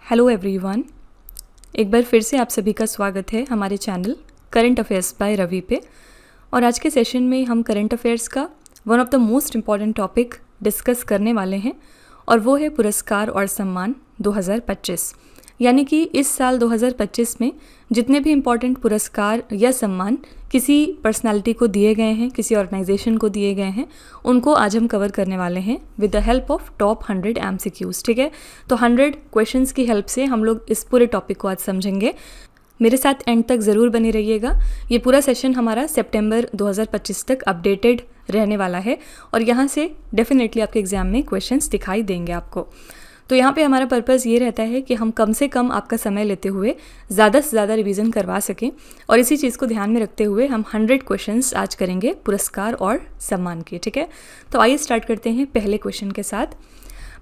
Hello everyone, एक बार फिर से आप सभी का स्वागत है हमारे channel current affairs by Ravi पे। और आज के सेशन में हम करंट अफेयर्स का one of the most important topic discuss करने वाले हैं और वो है पुरस्कार और सम्मान 2025। यानी कि इस साल 2025 में जितने भी इम्पॉर्टेंट पुरस्कार या सम्मान किसी पर्सनालिटी को दिए गए हैं, किसी ऑर्गेनाइजेशन को दिए गए हैं, उनको आज हम कवर करने वाले हैं with the help of top 100 MCQs। ठीक है, तो 100 क्वेश्चंस की हेल्प से हम लोग इस पूरे टॉपिक को आज समझेंगे। मेरे साथ एंड तक ज़रूर बने रहिएगा। ये पूरा सेशन हमारा सितंबर 2025 तक अपडेटेड रहने वाला है और यहाँ से डेफिनेटली आपके एग्जाम में क्वेश्चंस दिखाई देंगे आपको। तो यहाँ पे हमारा पर्पज़ ये रहता है कि हम कम से कम आपका समय लेते हुए ज़्यादा से ज़्यादा रिवीजन करवा सकें और इसी चीज़ को ध्यान में रखते हुए हम 100 क्वेश्चंस आज करेंगे पुरस्कार और सम्मान के। ठीक है, तो आइए स्टार्ट करते हैं पहले क्वेश्चन के साथ।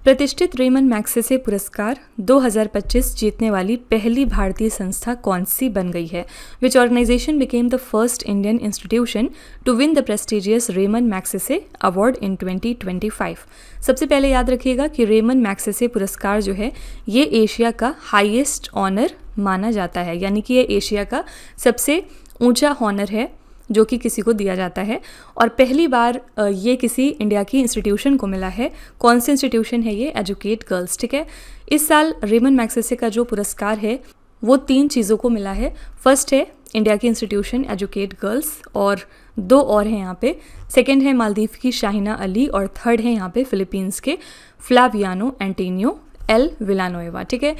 प्रतिष्ठित रेमन मैग्सेसे पुरस्कार 2025 जीतने वाली पहली भारतीय संस्था कौन सी बन गई है? Which organisation became the first Indian institution to win the prestigious Ramon Magsaysay award in 2025? सबसे पहले याद रखिएगा कि रेमन मैग्सेसे पुरस्कार जो है ये एशिया का हाईएस्ट ऑनर माना जाता है, यानी कि ये एशिया का सबसे ऊंचा हॉनर है जो कि किसी को दिया जाता है और पहली बार ये किसी इंडिया की इंस्टीट्यूशन को मिला है। कौन सी इंस्टीट्यूशन है ये? Educate girls. ठीक है, इस साल रेमन मैग्सेसे का जो पुरस्कार है वो 3 चीज़ों को मिला है। फर्स्ट है इंडिया की इंस्टीट्यूशन एजुकेट गर्ल्स और 2 और हैं यहाँ पे। सेकेंड है मालदीव की शाहिना अली और थर्ड है यहाँ पे फिलीपींस के फ्लावियानो एंटोनियो एल विलानोएवा। ठीक है,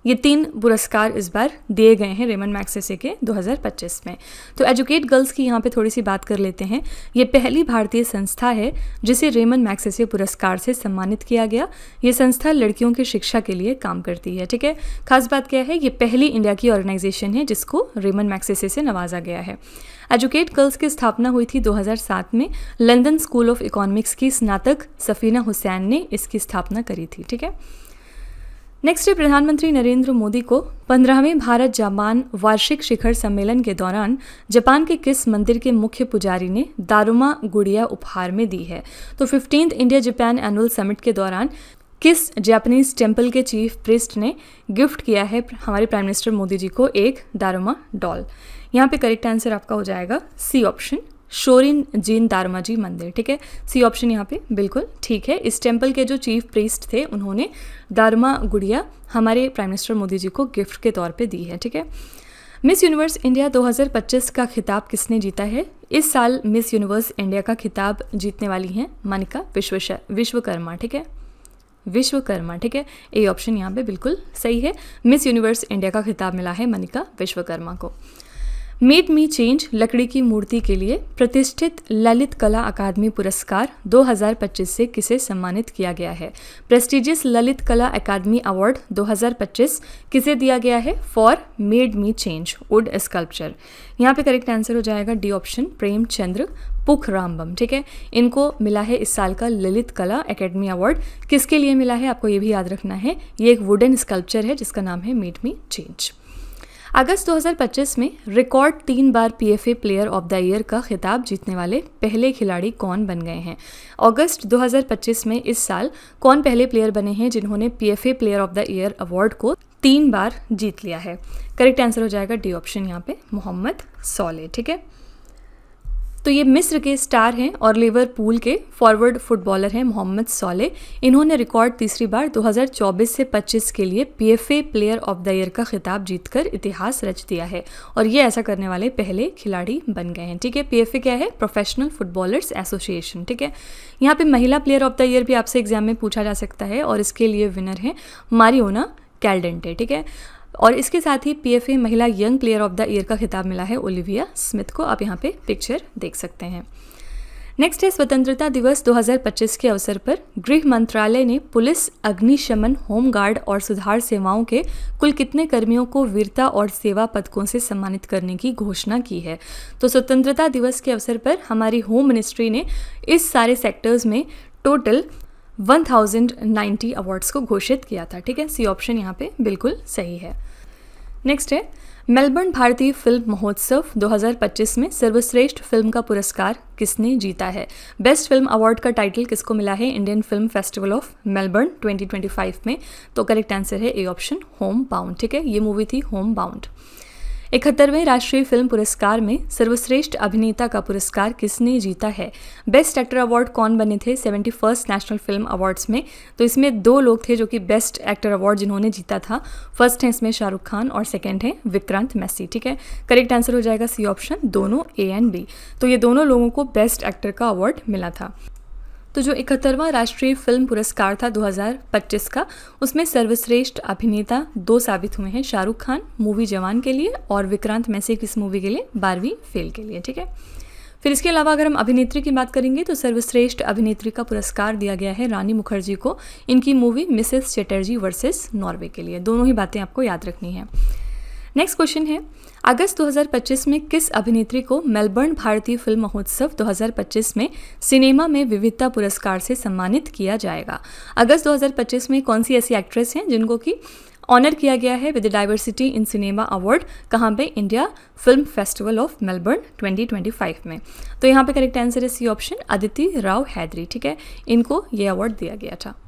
ये 3 पुरस्कार इस बार दिए गए हैं रेमन मैग्सेसे के 2025 में। तो एजुकेट गर्ल्स की यहाँ पे थोड़ी सी बात कर लेते हैं। ये पहली भारतीय संस्था है जिसे रेमन मैग्सेसे पुरस्कार से सम्मानित किया गया। ये संस्था लड़कियों की शिक्षा के लिए काम करती है। ठीक है, खास बात क्या है, ये पहली इंडिया की ऑर्गेनाइजेशन है जिसको रेमन मैग्सेसे से नवाजा गया है। एजुकेट गर्ल्स की स्थापना हुई थी 2007 में। लंदन स्कूल ऑफ इकोनॉमिक्स की स्नातक सफीना हुसैन ने इसकी स्थापना करी थी। ठीक है, नेक्स्ट है प्रधानमंत्री नरेंद्र मोदी को 15वें भारत जापान वार्षिक शिखर सम्मेलन के दौरान जापान के किस मंदिर के मुख्य पुजारी ने दारुमा गुड़िया उपहार में दी है? तो 15th India Japan annual summit के दौरान किस जापानीज टेम्पल के चीफ प्रीस्ट ने गिफ्ट किया है हमारे प्राइम मिनिस्टर मोदी जी को एक दारुमा डॉल? यहाँ पे करेक्ट आंसर आपका हो जाएगा सी ऑप्शन, शोरिन जिन दारुमाजी मंदिर। ठीक है, सी ऑप्शन यहाँ पे बिल्कुल ठीक है। इस टेम्पल के जो चीफ प्रीस्ट थे उन्होंने दारुमा गुड़िया हमारे प्राइम मिनिस्टर मोदी जी को गिफ्ट के तौर पे दी है। ठीक है, मिस यूनिवर्स इंडिया 2025 का खिताब किसने जीता है? इस साल मिस यूनिवर्स इंडिया का खिताब जीतने वाली हैं मनिका विश्वकर्मा। ठीक है, विश्वकर्मा। ठीक है, ए ऑप्शन यहाँ पे बिल्कुल सही है। मिस यूनिवर्स इंडिया का खिताब मिला है मनिका विश्वकर्मा को। मेड मी चेंज लकड़ी की मूर्ति के लिए प्रतिष्ठित ललित कला अकादमी पुरस्कार 2025 से किसे सम्मानित किया गया है? प्रेस्टिजियस ललित कला अकादमी अवार्ड 2025 किसे दिया गया है? For made me change would sculpture. यहाँ पे करेक्ट आंसर हो जाएगा डी ऑप्शन, प्रेमचंद्र पुखरामबम। ठीक है, इनको मिला है इस साल का ललित कला अकेडमी अवार्ड। किसके लिए मिला है आपको ये भी याद रखना है। ये एक वुडन स्कल्पचर है जिसका नाम है मेड मी चेंज। अगस्त 2025 में record 3 bar PFA player of the year का खिताब जीतने वाले पहले खिलाड़ी कौन बन गए हैं? अगस्त 2025 में इस साल कौन पहले प्लेयर बने हैं जिन्होंने PFA player of the year award को 3 बार जीत लिया है? करेक्ट आंसर हो जाएगा डी ऑप्शन, यहाँ पे मोहम्मद सोले। ठीक है, तो ये मिस्र के स्टार हैं और लिवरपूल के फॉरवर्ड फुटबॉलर हैं मोहम्मद सोले। इन्होंने रिकॉर्ड तीसरी बार 2024 से 25 के लिए PFA player of the year का खिताब जीतकर इतिहास रच दिया है और ये ऐसा करने वाले पहले खिलाड़ी बन गए हैं। ठीक है, PFA क्या है? Professional footballers association. ठीक है, यहाँ पे महिला प्लेयर ऑफ द ईयर भी आपसे एग्जाम में पूछा जा सकता है और इसके लिए विनर है मारियोना कैल्डेंटे। ठीक है, और इसके साथ ही PFA महिला young player of the year का खिताब मिला है ओलिविया स्मिथ को। आप यहाँ पे पिक्चर देख सकते हैं। नेक्स्ट है स्वतंत्रता दिवस 2025 के अवसर पर गृह मंत्रालय ने पुलिस, अग्निशमन, होमगार्ड और सुधार सेवाओं के कुल कितने कर्मियों को वीरता और सेवा पदकों से सम्मानित करने की घोषणा की है? तो स्वतंत्रता दिवस के अवसर पर हमारी होम मिनिस्ट्री ने इस सारे सेक्टर्स में टोटल 1090 अवार्ड्स को घोषित किया था। ठीक है, सी ऑप्शन यहाँ पे बिल्कुल सही है। नेक्स्ट है, मेलबर्न भारतीय फिल्म महोत्सव 2025 में सर्वश्रेष्ठ फिल्म का पुरस्कार किसने जीता है? बेस्ट फिल्म अवार्ड का टाइटल किसको मिला है Indian film festival of Melbourne 2025 में? तो करेक्ट आंसर है ए ऑप्शन, होम बाउंड। ठीक है, ये मूवी थी होम बाउंड। 71वें राष्ट्रीय फिल्म पुरस्कार में सर्वश्रेष्ठ अभिनेता का पुरस्कार किसने जीता है? बेस्ट एक्टर अवार्ड कौन बने थे 71st नेशनल फिल्म अवार्ड्स में? तो इसमें 2 लोग थे जो कि बेस्ट एक्टर अवार्ड जिन्होंने जीता था। फर्स्ट है इसमें शाहरुख खान और सेकंड है विक्रांत मैसी। ठीक है, करेक्ट आंसर हो जाएगा सी ऑप्शन, दोनों ए एंड बी। तो ये दोनों लोगों को बेस्ट एक्टर का अवार्ड मिला था। तो जो 71वां राष्ट्रीय फिल्म पुरस्कार था 2025 का, उसमें सर्वश्रेष्ठ अभिनेता 2 साबित हुए हैं, शाहरुख खान मूवी जवान के लिए और विक्रांत मैसी किस मूवी के लिए? 12वीं फेल के लिए। ठीक है, फिर इसके अलावा अगर हम अभिनेत्री की बात करेंगे तो सर्वश्रेष्ठ अभिनेत्री का पुरस्कार दिया गया है रानी मुखर्जी को, इनकी movie Mrs Chatterjee versus Norway के लिए। दोनों ही बातें आपको याद रखनी है। नेक्स्ट क्वेश्चन है, अगस्त 2025 में किस अभिनेत्री को मेलबर्न भारतीय फिल्म महोत्सव 2025 में सिनेमा में विविधता पुरस्कार से सम्मानित किया जाएगा? अगस्त 2025 में कौन सी ऐसी एक्ट्रेस हैं जिनको कि ऑनर किया गया है with diversity in cinema award? कहाँ पे? India film festival of Melbourne 2025 में। तो यहाँ पे करेक्ट आंसर है सी ऑप्शन, अदिति राव हैदरी। ठीक है, इनको ये अवार्ड दिया गया था।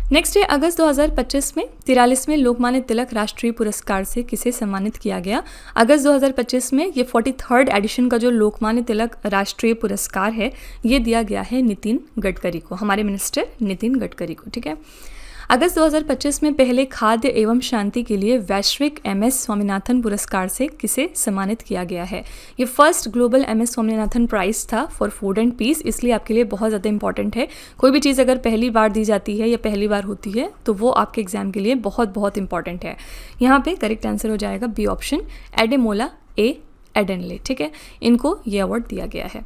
नेक्स्ट है, अगस्त 2025 में 43वें लोकमान्य तिलक राष्ट्रीय पुरस्कार से किसे सम्मानित किया गया? अगस्त 2025 में ये 43rd एडिशन का जो लोकमान्य तिलक राष्ट्रीय पुरस्कार है, ये दिया गया है नितिन गडकरी को, हमारे मिनिस्टर नितिन गडकरी को। ठीक है, अगस्त 2025 में पहले खाद्य एवं शांति के लिए वैश्विक MS स्वामीनाथन पुरस्कार से किसे सम्मानित किया गया है? ये first global MS Swaminathan prize था फॉर फूड एंड पीस, इसलिए आपके लिए बहुत ज़्यादा इंपॉर्टेंट है। कोई भी चीज़ अगर पहली बार दी जाती है या पहली बार होती है तो वो आपके एग्जाम के लिए बहुत बहुत इंपॉर्टेंट है। यहाँ पे करेक्ट आंसर हो जाएगा B option, Ademola A Adenle. ठीक है, इनको ये अवार्ड दिया गया है।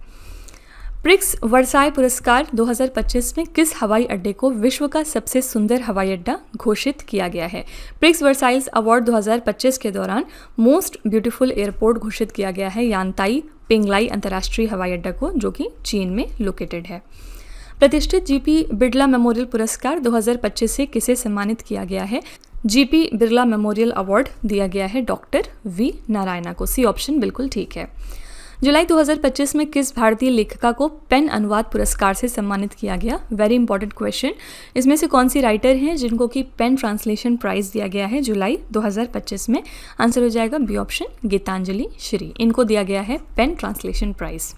प्रिक्स वर्साई पुरस्कार 2025 में किस हवाई अड्डे को विश्व का सबसे सुंदर हवाई अड्डा घोषित किया गया है? प्रिक्स वर्साइल्स अवार्ड 2025 के दौरान मोस्ट ब्यूटीफुल एयरपोर्ट घोषित किया गया है यानताई पिंगलाई अंतर्राष्ट्रीय हवाई अड्डा को, जो कि चीन में लोकेटेड है। प्रतिष्ठित GP बिरला मेमोरियल पुरस्कार 2025 से किसे सम्मानित किया गया है? GP बिरला मेमोरियल अवार्ड दिया गया है डॉक्टर V नारायणा को। सी ऑप्शन बिल्कुल ठीक है। जुलाई 2025 में किस भारतीय लेखिका को पेन अनुवाद पुरस्कार से सम्मानित किया गया? Very important question. इसमें से कौन सी राइटर हैं जिनको कि पेन ट्रांसलेशन प्राइज दिया गया है जुलाई 2025 में? आंसर हो जाएगा बी ऑप्शन, गीतांजलि श्री, इनको दिया गया है पेन ट्रांसलेशन प्राइज।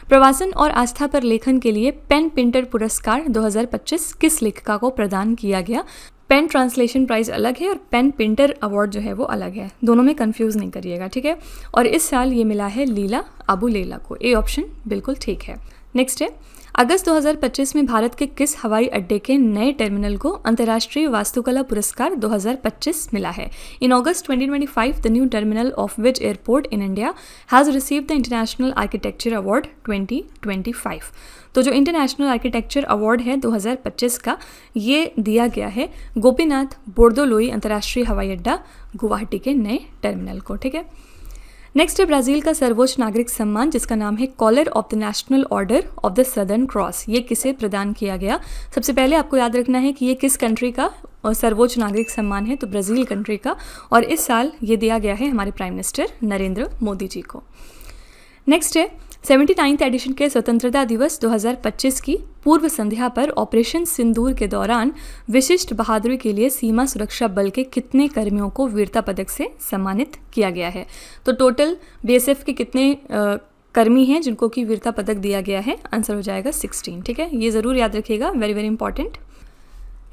प्रवासन और आस्था पर लेखन के लिए पेन पिंटर पुरस्कार 2025 किस लेखिका को प्रदान किया गया? पेन ट्रांसलेशन प्राइज अलग है और पेन पिंटर अवार्ड जो है वो अलग है, दोनों में कंफ्यूज नहीं करिएगा। ठीक है, और इस साल ये मिला है लीला अबुलेला को। ए ऑप्शन बिल्कुल ठीक है। नेक्स्ट है, अगस्त 2025 में भारत के किस हवाई अड्डे के नए टर्मिनल को अंतर्राष्ट्रीय वास्तुकला पुरस्कार 2025 मिला है? इन अगस्त 2025 the new terminal of which airport in India has received the international architecture award 2025। तो जो इंटरनेशनल आर्किटेक्चर अवार्ड है 2025 का, ये दिया गया है गोपीनाथ बोरदोलोई अंतर्राष्ट्रीय हवाई अड्डा गुवाहाटी के नए टर्मिनल को। ठीक है, नेक्स्ट है, ब्राज़ील का सर्वोच्च नागरिक सम्मान जिसका नाम है collar of the national order of the southern cross, ये किसे प्रदान किया गया? सबसे पहले आपको याद रखना है कि ये किस कंट्री का सर्वोच्च नागरिक सम्मान है, तो ब्राज़ील कंट्री का, और इस साल ये दिया गया है हमारे प्राइम मिनिस्टर नरेंद्र मोदी जी को। नेक्स्ट है, 79th एडिशन के स्वतंत्रता दिवस 2025 की पूर्व संध्या पर ऑपरेशन सिंदूर के दौरान विशिष्ट बहादुरी के लिए सीमा सुरक्षा बल के कितने कर्मियों को वीरता पदक से सम्मानित किया गया है? तो टोटल BSF के कितने कर्मी हैं जिनको कि वीरता पदक दिया गया है? आंसर हो जाएगा 16। ठीक है, ये ज़रूर याद रखिएगा, वेरी वेरी इंपॉर्टेंट।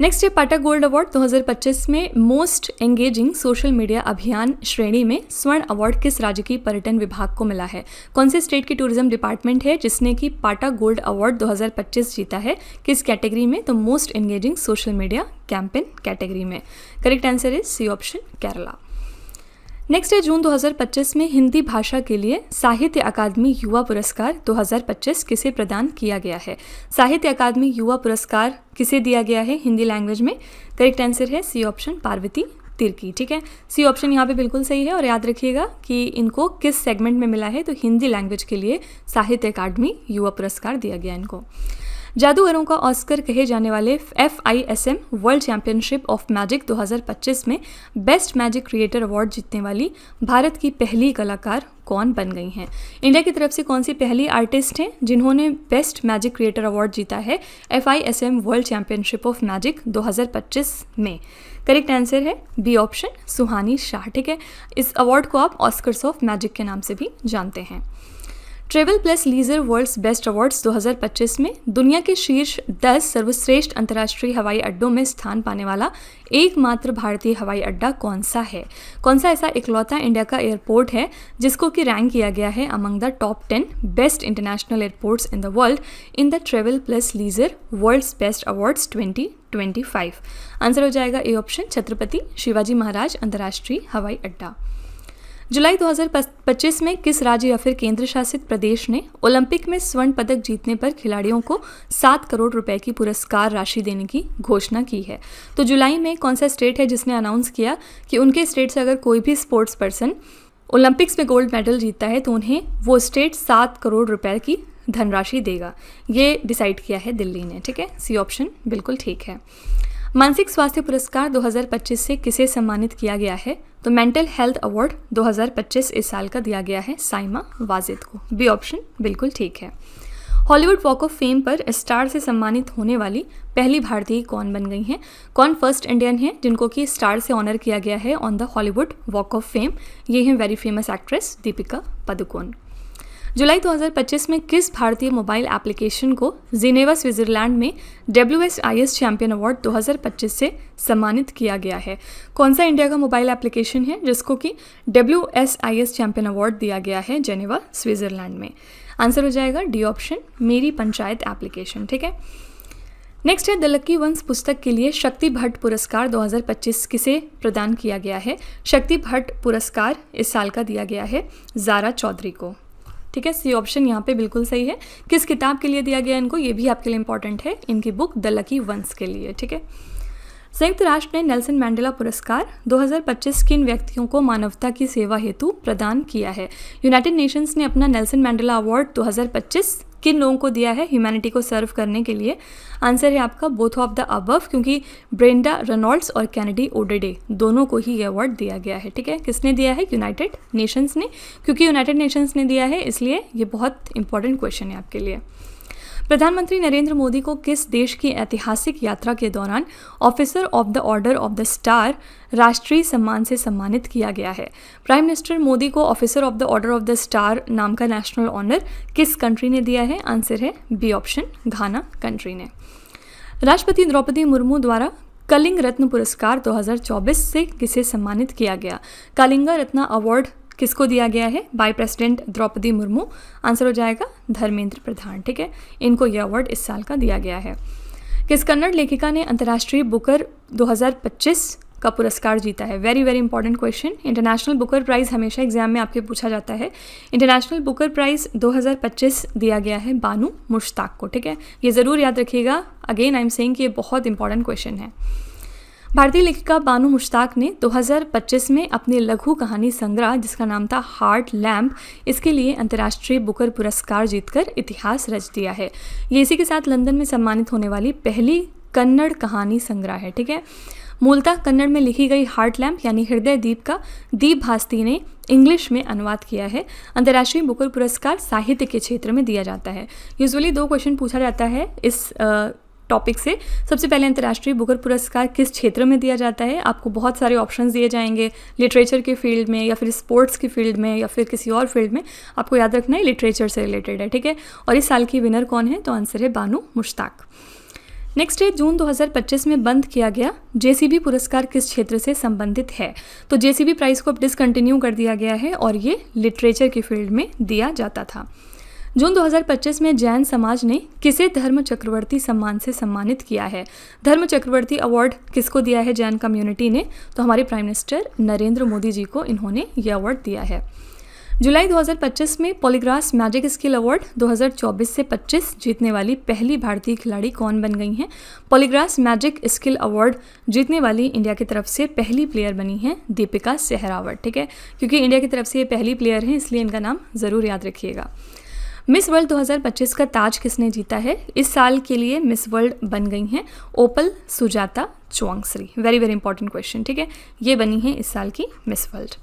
नेक्स्ट है, पाटा गोल्ड अवार्ड 2025 में मोस्ट एंगेजिंग सोशल मीडिया अभियान श्रेणी में स्वर्ण अवार्ड किस राज्य की पर्यटन विभाग को मिला है? कौन से स्टेट की टूरिज्म डिपार्टमेंट है जिसने कि पाटा गोल्ड अवार्ड 2025 जीता है? किस कैटेगरी में? तो most engaging social media campaign category में। Correct answer is C option, Kerala. Next है, जून 2025 में हिंदी भाषा के लिए साहित्य अकादमी युवा पुरस्कार 2025 किसे प्रदान किया गया है? साहित्य अकादमी युवा पुरस्कार किसे दिया गया है हिंदी लैंग्वेज में? करेक्ट आंसर है सी ऑप्शन, पार्वती तिर्की। ठीक है, सी ऑप्शन यहाँ पे बिल्कुल सही है। और याद रखिएगा कि इनको किस सेगमेंट में मिला है, तो हिंदी लैंग्वेज के लिए साहित्य अकादमी युवा पुरस्कार दिया गया इनको। जादूगरों का ऑस्कर कहे जाने वाले FISM world championship of magic 2025 में बेस्ट मैजिक क्रिएटर अवार्ड जीतने वाली भारत की पहली कलाकार कौन बन गई हैं? इंडिया की तरफ से कौन सी पहली आर्टिस्ट हैं जिन्होंने बेस्ट मैजिक क्रिएटर अवार्ड जीता है FISM world championship of magic 2025 में? करेक्ट आंसर है बी ऑप्शन, सुहानी शाह। ठीक है, इस अवार्ड को आप ऑस्कर्स ऑफ मैजिक के नाम से भी जानते हैं। Travel plus leisure world's best awards 2025 में दुनिया के शीर्ष 10 सर्वश्रेष्ठ अंतर्राष्ट्रीय हवाई अड्डों में स्थान पाने वाला एकमात्र भारतीय हवाई अड्डा कौन सा है? कौन सा ऐसा इकलौता इंडिया का एयरपोर्ट है जिसको कि रैंक किया गया है among the top 10 best international airports in the world in the travel plus leisure world's best awards 2025? Answer हो जाएगा ए ऑप्शन, छत्रपति शिवाजी महाराज अंतर्राष्ट्रीय हवाई अड्डा। जुलाई 2025 में किस राज्य या फिर केंद्र शासित प्रदेश ने ओलंपिक में स्वर्ण पदक जीतने पर खिलाड़ियों को 7 करोड़ रुपए की पुरस्कार राशि देने की घोषणा की है? तो जुलाई में कौन सा स्टेट है जिसने अनाउंस किया कि उनके स्टेट से अगर कोई भी स्पोर्ट्स पर्सन ओलंपिक्स में गोल्ड मेडल जीतता है तो उन्हें वो स्टेट 7 करोड़ रुपए की धनराशि देगा? ये डिसाइड किया है दिल्ली ने। ठीक है, सी ऑप्शन बिल्कुल ठीक है। मानसिक स्वास्थ्य पुरस्कार 2025 से किसे सम्मानित किया गया है? तो मेंटल हेल्थ अवार्ड 2025 इस साल का दिया गया है साइमा वाजिद को। बी ऑप्शन बिल्कुल ठीक है। हॉलीवुड वॉक ऑफ फेम पर स्टार से सम्मानित होने वाली पहली भारतीय कौन बन गई हैं? कौन फर्स्ट इंडियन है जिनको कि स्टार से ऑनर किया गया है on the Hollywood walk of fame? ये हैं very famous actress Deepika Padukone. जुलाई 2025 में किस भारतीय मोबाइल एप्लीकेशन को जिनेवा स्विट्जरलैंड में WSIS चैंपियन अवार्ड 2025 से सम्मानित किया गया है? कौन सा इंडिया का मोबाइल एप्लीकेशन है जिसको कि WSIS चैंपियन अवार्ड दिया गया है जेनेवा स्विट्जरलैंड में? आंसर हो जाएगा डी ऑप्शन, मेरी पंचायत एप्लीकेशन। ठीक है, नेक्स्ट है द लकी वंस पुस्तक के लिए शक्ति भट्ट पुरस्कार 2025 किसे प्रदान किया गया है? शक्ति भट्ट पुरस्कार इस साल का दिया गया है ज़ारा चौधरी को। ठीक है, सी ऑप्शन यहाँ पे बिल्कुल सही है। किस किताब के लिए दिया गया इनको, ये भी आपके लिए इंपॉर्टेंट है, इनकी बुक द लकी वंस के लिए। ठीक है, संयुक्त राष्ट्र ने नेल्सन मैंडेला पुरस्कार 2025 किन व्यक्तियों को मानवता की सेवा हेतु प्रदान किया है? यूनाइटेड नेशंस ने अपना नेल्सन मैंडेला अवार्ड 2025 किन लोगों को दिया है ह्यूमैनिटी को सर्व करने के लिए? आंसर है आपका बोथ ऑफ द अबव, क्योंकि ब्रेंडा रेनॉल्ड्स और कैनेडी ओडेडे दोनों को ही ये अवार्ड दिया गया है। ठीक है, किसने दिया है? यूनाइटेड नेशंस ने। क्योंकि यूनाइटेड नेशंस ने दिया है इसलिए ये बहुत इंपॉर्टेंट क्वेश्चन है आपके लिए। प्रधानमंत्री नरेंद्र मोदी को किस देश की ऐतिहासिक यात्रा के दौरान officer of the order of the star राष्ट्रीय सम्मान से सम्मानित किया गया है? प्राइम मिनिस्टर मोदी को officer of the order of the star नाम का नेशनल ऑनर किस कंट्री ने दिया है? आंसर है बी ऑप्शन, घाना कंट्री ने। राष्ट्रपति द्रौपदी मुर्मू द्वारा कलिंग रत्न पुरस्कार 2024 से किसे सम्मानित किया गया? कलिंगा रत्न अवार्ड किसको दिया गया है? By president Draupadi Murmu. Answer हो जाएगा धर्मेंद्र प्रधान। ठीक है, इनको यह अवार्ड इस साल का दिया गया है। किस कन्नड़ लेखिका ने अंतर्राष्ट्रीय बुकर 2025 का पुरस्कार जीता है? Very very important question. International booker prize हमेशा एग्जाम में आपके पूछा जाता है। इंटरनेशनल बुकर प्राइज़ 2025 दिया गया है बानू मुश्ताक को। ठीक है, ये ज़रूर याद रखिएगा। अगेन आई एम सेइंग कि ये बहुत इंपॉर्टेंट क्वेश्चन है। भारतीय लेखिका बानू मुश्ताक ने 2025 में अपने लघु कहानी संग्रह जिसका नाम था हार्ट लैम्प, इसके लिए अंतर्राष्ट्रीय बुकर पुरस्कार जीतकर इतिहास रच दिया है। ये इसी के साथ लंदन में सम्मानित होने वाली पहली कन्नड़ कहानी संग्रह है। ठीक है, मूलतः कन्नड़ में लिखी गई हार्ट लैम्प यानी हृदय दीप का दीप भास्ती ने इंग्लिश में अनुवाद किया है। अंतर्राष्ट्रीय बुकर पुरस्कार साहित्य के क्षेत्र में दिया जाता है। यूजुअली 2 क्वेश्चन पूछा जाता है इस टॉपिक से। सबसे पहले अंतर्राष्ट्रीय बुकर पुरस्कार किस क्षेत्र में दिया जाता है? आपको बहुत सारे ऑप्शंस दिए जाएंगे, लिटरेचर के फील्ड में या फिर स्पोर्ट्स की फील्ड में या फिर किसी और फील्ड में। आपको याद रखना है लिटरेचर से रिलेटेड है। ठीक है, और इस साल की विनर कौन है? तो आंसर है बानू मुश्ताक। नेक्स्ट है जून 2025 में बंद किया गया JCB पुरस्कार किस क्षेत्र से संबंधित है? तो JCB प्राइज़ को अब डिसकंटिन्यू कर दिया गया है और ये लिटरेचर की फील्ड में दिया जाता था। जून 2025 में जैन समाज ने किसे धर्म चक्रवर्ती सम्मान से सम्मानित किया है? धर्म चक्रवर्ती अवार्ड किसको दिया है जैन कम्युनिटी ने? तो हमारे प्राइम मिनिस्टर नरेंद्र मोदी जी को इन्होंने यह अवार्ड दिया है। जुलाई 2025 में पॉलीग्रास मैजिक स्किल अवार्ड 2024 से 25 जीतने वाली पहली भारतीय खिलाड़ी कौन बन गई हैं? पॉलीग्रास मैजिक स्किल अवार्ड जीतने वाली इंडिया की तरफ से पहली प्लेयर बनी है दीपिका सहरावत। ठीक है, क्योंकि इंडिया की तरफ से ये पहली प्लेयर हैं इसलिए इनका नाम ज़रूर याद रखिएगा। मिस वर्ल्ड 2025 का ताज किसने जीता है? इस साल के लिए मिस वर्ल्ड बन गई हैं Opal Suchata Chuangsri. Very very important question, ठीक है। ये बनी है इस साल की मिस वर्ल्ड।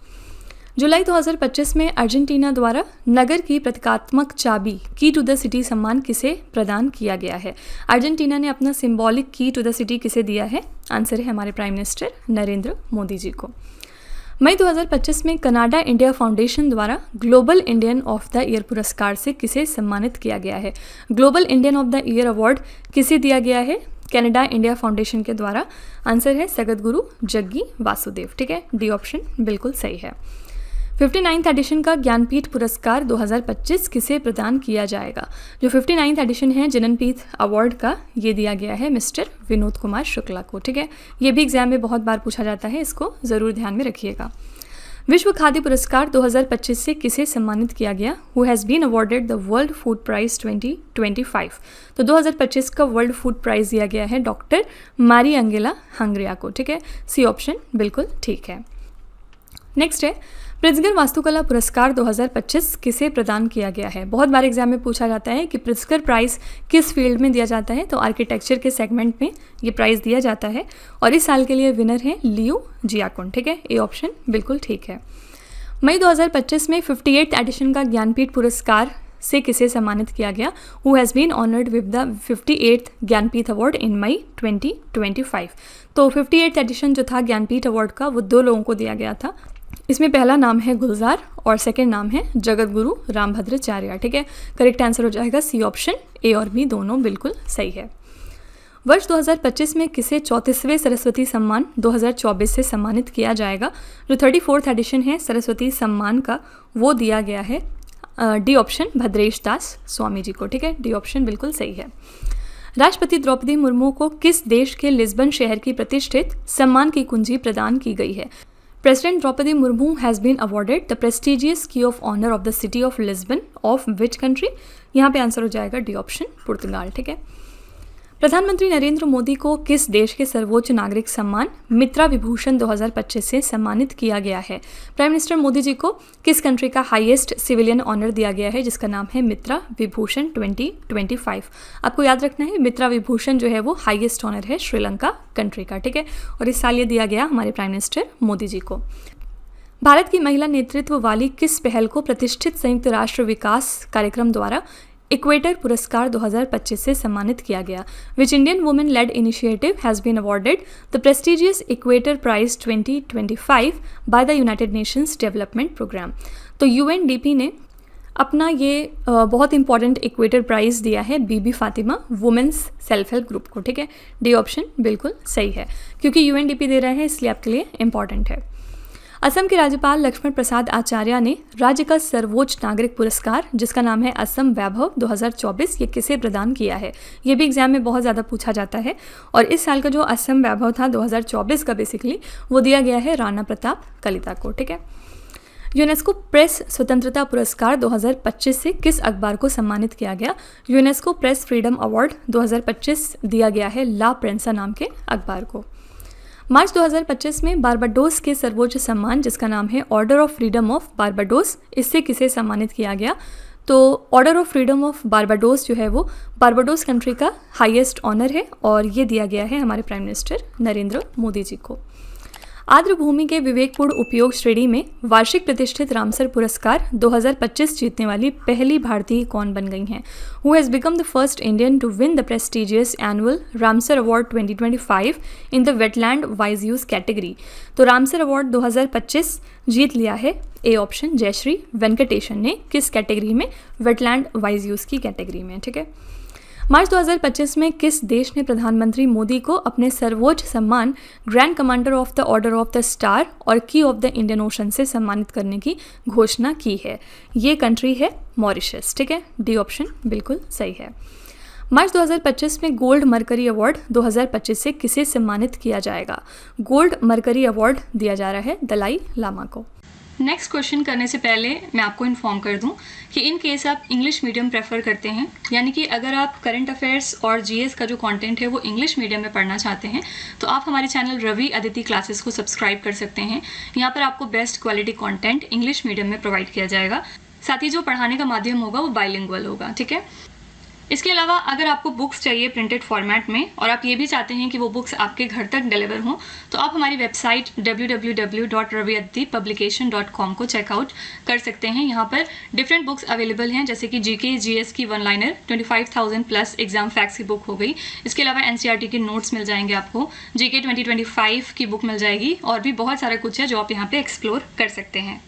जुलाई 2025 में अर्जेंटीना द्वारा नगर की प्रतीकात्मक चाबी की टू द सिटी सम्मान किसे प्रदान किया गया है? अर्जेंटीना ने अपना सिंबॉलिक की टू द सिटी किसे दिया है? आंसर है हमारे प्राइम मिनिस्टर नरेंद्र मोदी जी को। मई 2025 में कनाडा इंडिया फाउंडेशन द्वारा global Indian of the year पुरस्कार से किसे सम्मानित किया गया है? Global Indian of the year award किसे दिया गया है कनाडा इंडिया फाउंडेशन के द्वारा? आंसर है सगतगुरु जग्गी वासुदेव, ठीक है। डी ऑप्शन बिल्कुल सही है। 59th एडिशन का ज्ञानपीठ पुरस्कार 2025 किसे प्रदान किया जाएगा? जो 59th एडिशन है जननपीठ अवार्ड का, ये दिया गया है मिस्टर विनोद कुमार शुक्ला को, ठीक है। ये भी एग्जाम में बहुत बार पूछा जाता है, इसको ज़रूर ध्यान में रखिएगा। विश्व खाद्य पुरस्कार 2025 से किसे सम्मानित किया गया? Who has been awarded the world food prize 2025? तो 2025 का वर्ल्ड फूड प्राइज दिया गया है डॉक्टर मारी अंगेला हंगरिया को, ठीक है। सी ऑप्शन बिल्कुल ठीक है। नेक्स्ट है प्रित्जकर वास्तुकला पुरस्कार 2025 किसे प्रदान किया गया है? बहुत बार एग्जाम में पूछा जाता है कि प्रित्जकर प्राइज़ किस फील्ड में दिया जाता है, तो आर्किटेक्चर के सेगमेंट में ये प्राइज़ दिया जाता है और इस साल के लिए विनर है लियू जियाकुन, ठीक है। ए ऑप्शन बिल्कुल ठीक है। मई 2025 में 58th एडिशन का ज्ञानपीठ पुरस्कार से किसे सम्मानित किया गया? Who has been honoured with the 58th Jnanpith award in May 2025? तो 58th एडिशन जो था ज्ञानपीठ अवार्ड का, वो 2 लोगों को दिया गया था। इसमें पहला नाम है गुलजार और सेकंड नाम है जगत गुरु रामभद्राचार्य, ठीक है। करेक्ट आंसर हो जाएगा सी ऑप्शन। ए और बी दोनों बिल्कुल सही है। वर्ष 2025 में किसे 34वें सरस्वती सम्मान 2024 से सम्मानित किया जाएगा? जो 34th एडिशन है सरस्वती सम्मान का, वो दिया गया है डी ऑप्शन भद्रेश दास स्वामी जी को, ठीक है। डी ऑप्शन बिल्कुल सही है। राष्ट्रपति द्रौपदी मुर्मू को किस देश के लिस्बन शहर की प्रतिष्ठित सम्मान की कुंजी प्रदान की गई है? President Draupadi Murmu has been awarded the prestigious key of honor of the city of Lisbon of which country? यहाँ पे आंसर हो जाएगा डी ऑप्शन पुर्तगाल, ठीक है। प्रधानमंत्री नरेंद्र मोदी को किस देश के सर्वोच्च नागरिक सम्मान मित्रा विभूषण 2025 से सम्मानित किया गया है? प्राइम मिनिस्टर मोदी जी को किस कंट्री का हाईएस्ट सिविलियन ऑनर दिया गया है, जिसका नाम है मित्रा विभूषण 2025? आपको याद रखना है मित्रा विभूषण जो है वो हाईएस्ट ऑनर है श्रीलंका कंट्री का, ठीक है। और इस साल ये दिया गया हमारे प्राइम मिनिस्टर मोदी जी को। भारत की महिला नेतृत्व वाली किस पहल को प्रतिष्ठित संयुक्त राष्ट्र विकास कार्यक्रम द्वारा इक्वेटर पुरस्कार 2025 से सम्मानित किया गया? Which Indian women led initiative has been awarded the prestigious equator prize 2025 by the United Nations development programme? तो यूएनडीपी ने अपना ये बहुत इंपॉर्टेंट इक्वेटर प्राइज़ दिया है Bibi Fatima women's self help group को, ठीक है। डी ऑप्शन बिल्कुल सही है, क्योंकि यूएनडीपी दे रहा है इसलिए आपके लिए इंपॉर्टेंट है। असम के राज्यपाल लक्ष्मण प्रसाद आचार्य ने राज्य का सर्वोच्च नागरिक पुरस्कार, जिसका नाम है असम वैभव 2024, ये किसे प्रदान किया है? ये भी एग्जाम में बहुत ज़्यादा पूछा जाता है और इस साल का जो असम वैभव था 2024 का बेसिकली वो दिया गया है राणा प्रताप कलिता को, ठीक है। यूनेस्को प्रेस स्वतंत्रता पुरस्कार 2025 से किस अखबार को सम्मानित किया गया? यूनेस्को प्रेस फ्रीडम अवार्ड 2025 दिया गया है ला प्रेंसा नाम के अखबार को। मार्च 2025 में बारबाडोस के सर्वोच्च सम्मान, जिसका नाम है order of freedom of Barbados, इससे किसे सम्मानित किया गया? तो order of freedom of Barbados जो है वो बारबाडोस कंट्री का हाईएस्ट ऑनर है और ये दिया गया है हमारे प्राइम मिनिस्टर नरेंद्र मोदी जी को। आर्द्र भूमि के विवेकपूर्ण उपयोग श्रेणी में वार्षिक प्रतिष्ठित रामसर पुरस्कार 2025 जीतने वाली पहली भारतीय कौन बन गई हैं? Who has become the first Indian to win the prestigious annual Ramsar award 2025 in the wetland wise use category? तो रामसर अवार्ड 2025 जीत लिया है ए ऑप्शन जयश्री वेंकटेशन ने। किस कैटेगरी में? वेटलैंड वाइज यूज की कैटेगरी में, ठीक है। मार्च 2025 में किस देश ने प्रधानमंत्री मोदी को अपने सर्वोच्च सम्मान grand commander of the order of the star और की ऑफ द इंडियन ओशन से सम्मानित करने की घोषणा की है? ये कंट्री है मॉरिशस, ठीक है। डी ऑप्शन बिल्कुल सही है। मार्च 2025 में गोल्ड मरकरी अवार्ड 2025 से किसे सम्मानित किया जाएगा? गोल्ड मरकरी अवार्ड दिया जा रहा है दलाई लामा को। नेक्स्ट क्वेश्चन करने से पहले मैं आपको इन्फॉर्म कर दूं कि इन केस आप इंग्लिश मीडियम प्रेफर करते हैं, यानी कि अगर आप करंट अफेयर्स और जीएस का जो कंटेंट है वो इंग्लिश मीडियम में पढ़ना चाहते हैं तो आप हमारे चैनल रवि अदिति क्लासेस को सब्सक्राइब कर सकते हैं। यहाँ पर आपको best quality content English medium में प्रोवाइड किया जाएगा। साथ ही जो पढ़ाने का माध्यम होगा वो बाइलिंगुअल होगा, ठीक है। इसके अलावा अगर आपको बुक्स चाहिए प्रिंटेड फॉर्मेट में और आप ये भी चाहते हैं कि वो बुक्स आपके घर तक डिलीवर हों, तो आप हमारी वेबसाइट www.raviaddipublication.com को चेकआउट कर सकते हैं। यहाँ पर डिफरेंट बुक्स अवेलेबल हैं, जैसे कि जीके जीएस की one liner 25,000 plus exam facts की बुक हो गई। इसके अलावा एनसीईआरटी के नोट्स मिल जाएंगे आपको, जीके 2025 की बुक मिल जाएगी और भी बहुत सारा कुछ है जो आप यहाँ पे एक्सप्लोर कर सकते हैं।